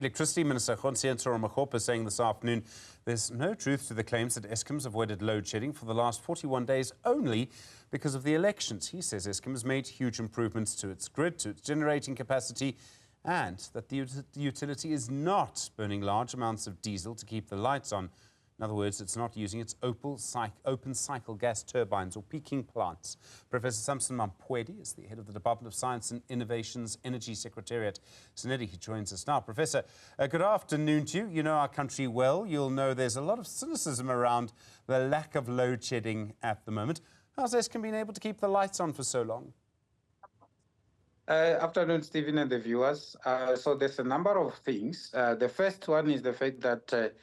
Electricity Minister Kgosientsho Ramokgop is saying this afternoon there's no truth to the claims that Eskom's avoided load shedding for the last 41 days only because of the elections. He says Eskom has made huge improvements to its grid, to its generating capacity, and that the utility is not burning large amounts of diesel to keep the lights on. In other words, it's not using its open cycle gas turbines or peaking plants. Professor Sampson Mamphweli is the head of the Department of Science and Innovation's Energy Secretariat, Sanedi. He joins us now. Professor, good afternoon to you. You know our country well. You'll know there's a lot of cynicism around the lack of load shedding at the moment. How's Eskom been able to keep the lights on for so long? Afternoon, Stephen and the viewers. So there's a number of things. The first one is the fact that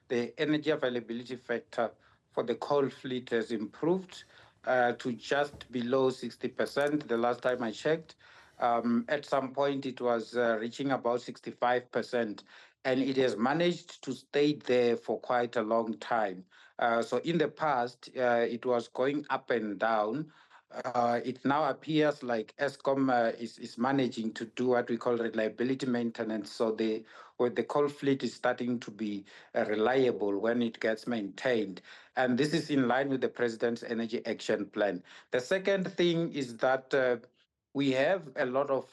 the energy availability factor for the coal fleet has improved to just below 60% the last time I checked. At some point, it was reaching about 65%, and it has managed to stay there for quite a long time. So in the past, it was going up and down. It now appears like Eskom is managing to do what we call reliability maintenance. So the coal fleet is starting to be reliable when it gets maintained. And this is in line with the President's Energy Action Plan. The second thing is that we have a lot of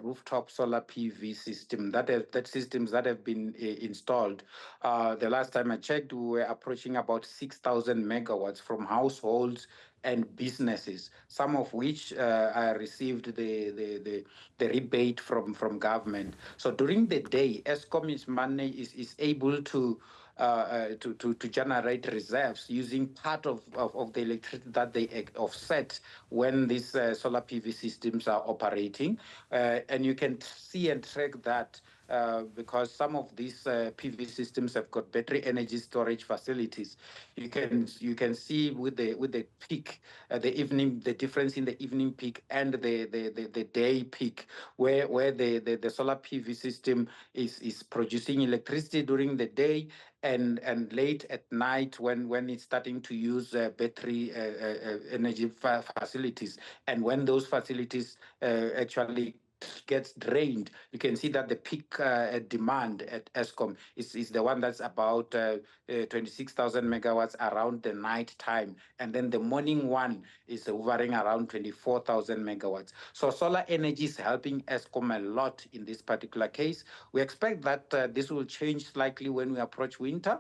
rooftop solar PV systems that have been installed. The last time I checked, we were approaching about 6,000 megawatts from households and businesses, some of which received the rebate from government. So during the day, Eskom is able to generate reserves using part of the electricity that they offset when these solar PV systems are operating. And you can see and track that because some of these PV systems have got battery energy storage facilities. You can see with the peak, the difference in the evening peak and the day peak, where the solar PV system is producing electricity during the day and late at night when it's starting to use battery energy facilities, and when those facilities actually gets drained, you can see that the peak demand at Eskom is the one that's about 26,000 megawatts around the night time, and then the morning one is hovering around 24,000 megawatts. So solar energy is helping Eskom a lot in this particular case. We expect that this will change slightly when we approach winter,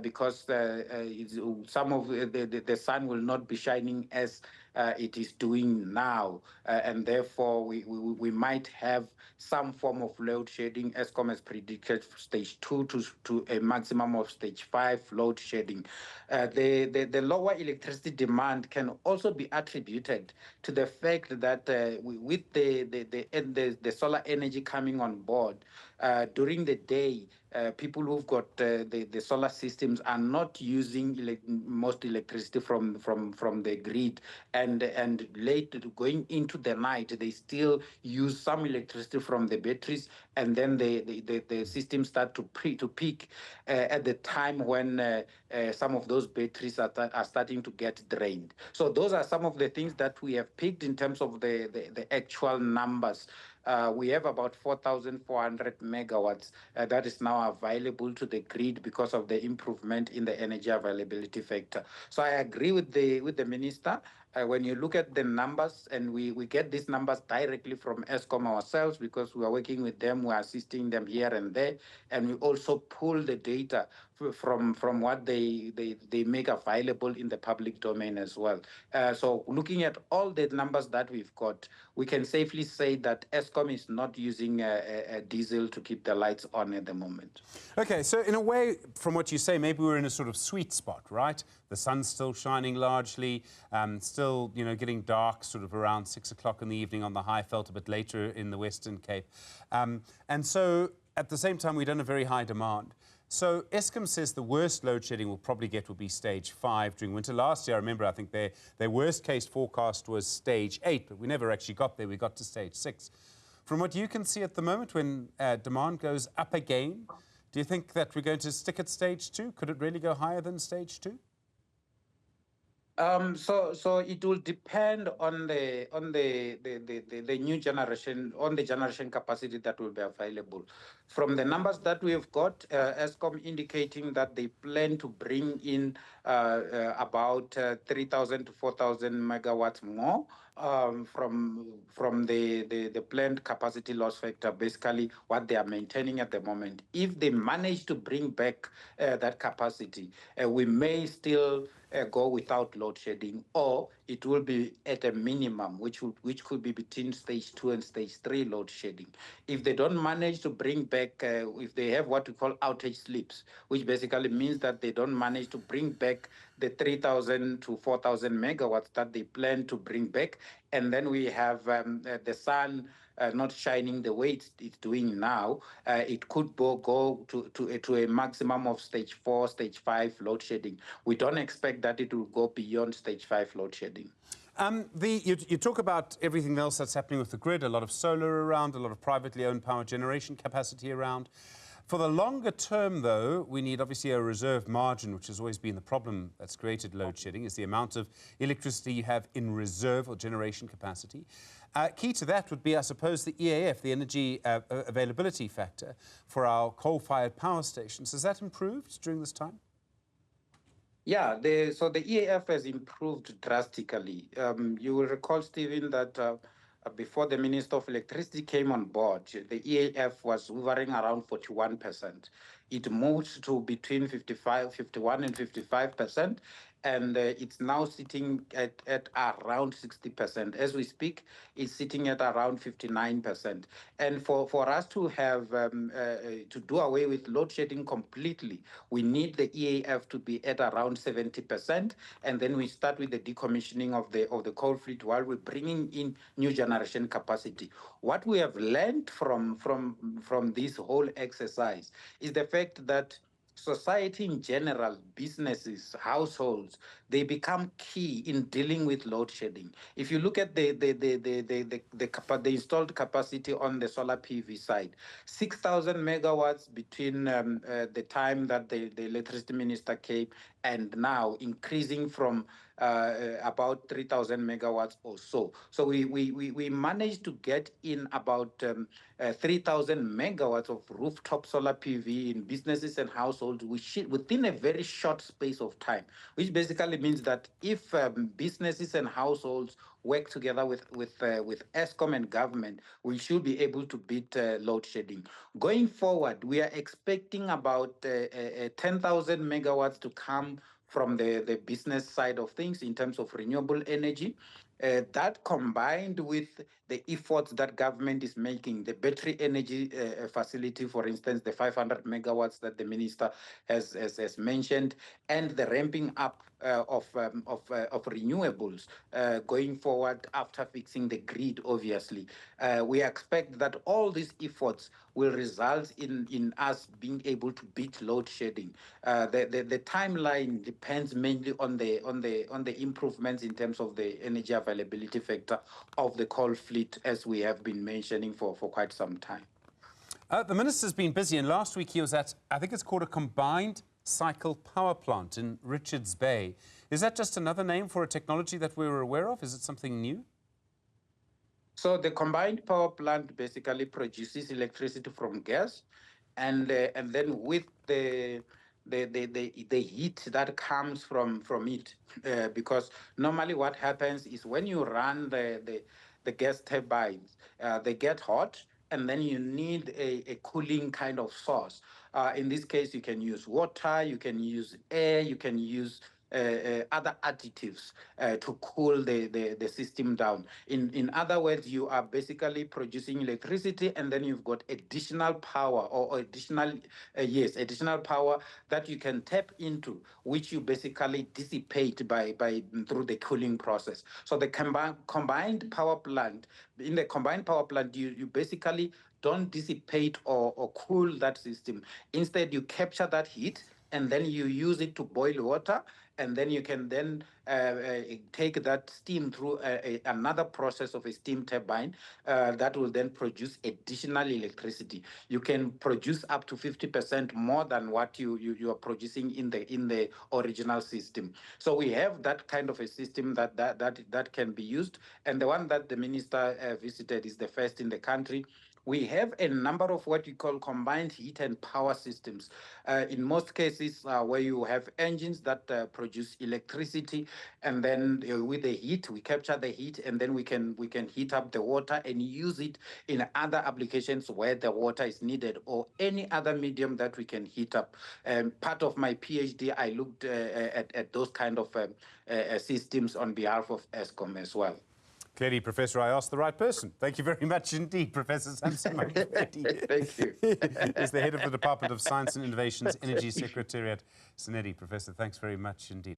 because some of the sun will not be shining as it is doing now, and therefore we might have some form of load shedding. Eskom has predicted stage 2 to a maximum of stage 5 load shedding. The lower electricity demand can also be attributed to the fact that with the solar energy coming on board during the day, people who've got the solar systems are not using most electricity from the grid, and late going into the night, they still use some electricity from the batteries, and then the systems start to peak at the time when some of those batteries are starting to get drained. So those are some of the things that we have picked in terms of the actual numbers. We have about 4,400 megawatts that is now available to the grid because of the improvement in the energy availability factor. So I agree with the minister. When you look at the numbers, and we get these numbers directly from Eskom ourselves because we are working with them, we are assisting them here and there, and we also pull the data from what they make available in the public domain as well. So looking at all the numbers that we've got, we can safely say that Eskom is not using a diesel to keep the lights on at the moment. Okay, so in a way, from what you say, maybe we're in a sort of sweet spot, right? The sun's still shining largely, still, getting dark sort of around 6 o'clock in the evening on the Highveld, a bit later in the Western Cape. And so at the same time, we don't have very high demand. So Eskom says the worst load shedding we'll probably get will be stage 5 during winter. Last year, I remember, I think their worst case forecast was stage 8, but we never actually got there. We got to stage 6. From what you can see at the moment, when demand goes up again, do you think that we're going to stick at stage 2? Could it really go higher than stage 2? So it will depend on the new generation, on the generation capacity that will be available. From the numbers that we've got, Eskom indicating that they plan to bring in about 3,000 to 4,000 megawatts more from the planned capacity loss factor, basically what they are maintaining at the moment. If they manage to bring back that capacity, we may still go without load shedding, or it will be at a minimum, which could be between stage 2 and stage 3 load shedding. If they don't manage to bring back, if they have what we call outage slips, which basically means that they don't manage to bring back the 3,000 to 4,000 megawatts that they plan to bring back, and then we have the sun not shining the way it's doing now, it could go to a maximum of stage 4, stage 5 load shedding. We don't expect that it will go beyond stage 5 load shedding. You talk about everything else that's happening with the grid, a lot of solar around, a lot of privately owned power generation capacity around. For the longer term, though, we need obviously a reserve margin, which has always been the problem that's created load shedding, is the amount of electricity you have in reserve or generation capacity. Key to that would be, I suppose, the EAF, the energy availability factor for our coal-fired power stations. Has that improved during this time? Yeah, so the EAF has improved drastically. You will recall, Stephen, that before the Minister of Electricity came on board, the EAF was hovering around 41%. It moved to between 51 and 55%, and it's now sitting at around 60%. As we speak, it's sitting at around 59%. And for us to have to do away with load shedding completely, we need the EAF to be at around 70%, and then we start with the decommissioning of the coal fleet while we're bringing in new generation capacity. What we have learned from this whole exercise is the fact that society in general, businesses, households, they become key in dealing with load shedding. If you look at the installed capacity on the solar PV side, 6,000 megawatts between the time that the electricity minister came and now, increasing from about 3,000 megawatts or so. So we managed to get in about 3,000 megawatts of rooftop solar PV in businesses and households within a very short space of time, which basically means that if businesses and households work together with Eskom and government, we should be able to beat load shedding. Going forward, we are expecting about 10,000 megawatts to come from the business side of things in terms of renewable energy. That combined with the efforts that government is making, the battery energy facility, for instance, the 500 megawatts that the minister has mentioned, and the ramping up of renewables going forward after fixing the grid, obviously. We expect that all these efforts will result in us being able to beat load shedding. The timeline depends mainly on the improvements in terms of the energy availability factor of the coal fleet, as we have been mentioning for quite some time. The minister's been busy, and last week he was at, I think it's called a combined cycle power plant in Richards Bay. Is that just another name for a technology that we were aware of? Is it something new? So the combined power plant basically produces electricity from gas, and then with the heat that comes from it, because normally what happens is when you run the gas turbines, they get hot, and then you need a cooling kind of source. In this case, you can use water, you can use air, you can use other additives to cool the system down. In other words, you are basically producing electricity, and then you've got additional power or additional power that you can tap into, which you basically dissipate by through the cooling process. So the combined power plant, in the combined power plant, you basically don't dissipate or cool that system. Instead, you capture that heat, and then you use it to boil water, and then you can then take that steam through another process of a steam turbine that will then produce additional electricity. You can produce up to 50% more than what you are producing in the original system. So we have that kind of a system that can be used, and the one that the minister visited is the first in the country. We have a number of what you call combined heat and power systems. In most cases, where you have engines that produce electricity, and then with the heat, we capture the heat, and then we can heat up the water and use it in other applications where the water is needed, or any other medium that we can heat up. Part of my PhD, I looked at those kind of systems on behalf of Eskom as well. Clearly, Professor, I asked the right person. Thank you very much indeed, Professor Sampson Mamphweli. Thank you. Is the head of the Department of Science and Innovation's Energy Secretariat, Sanedi. Professor, thanks very much indeed.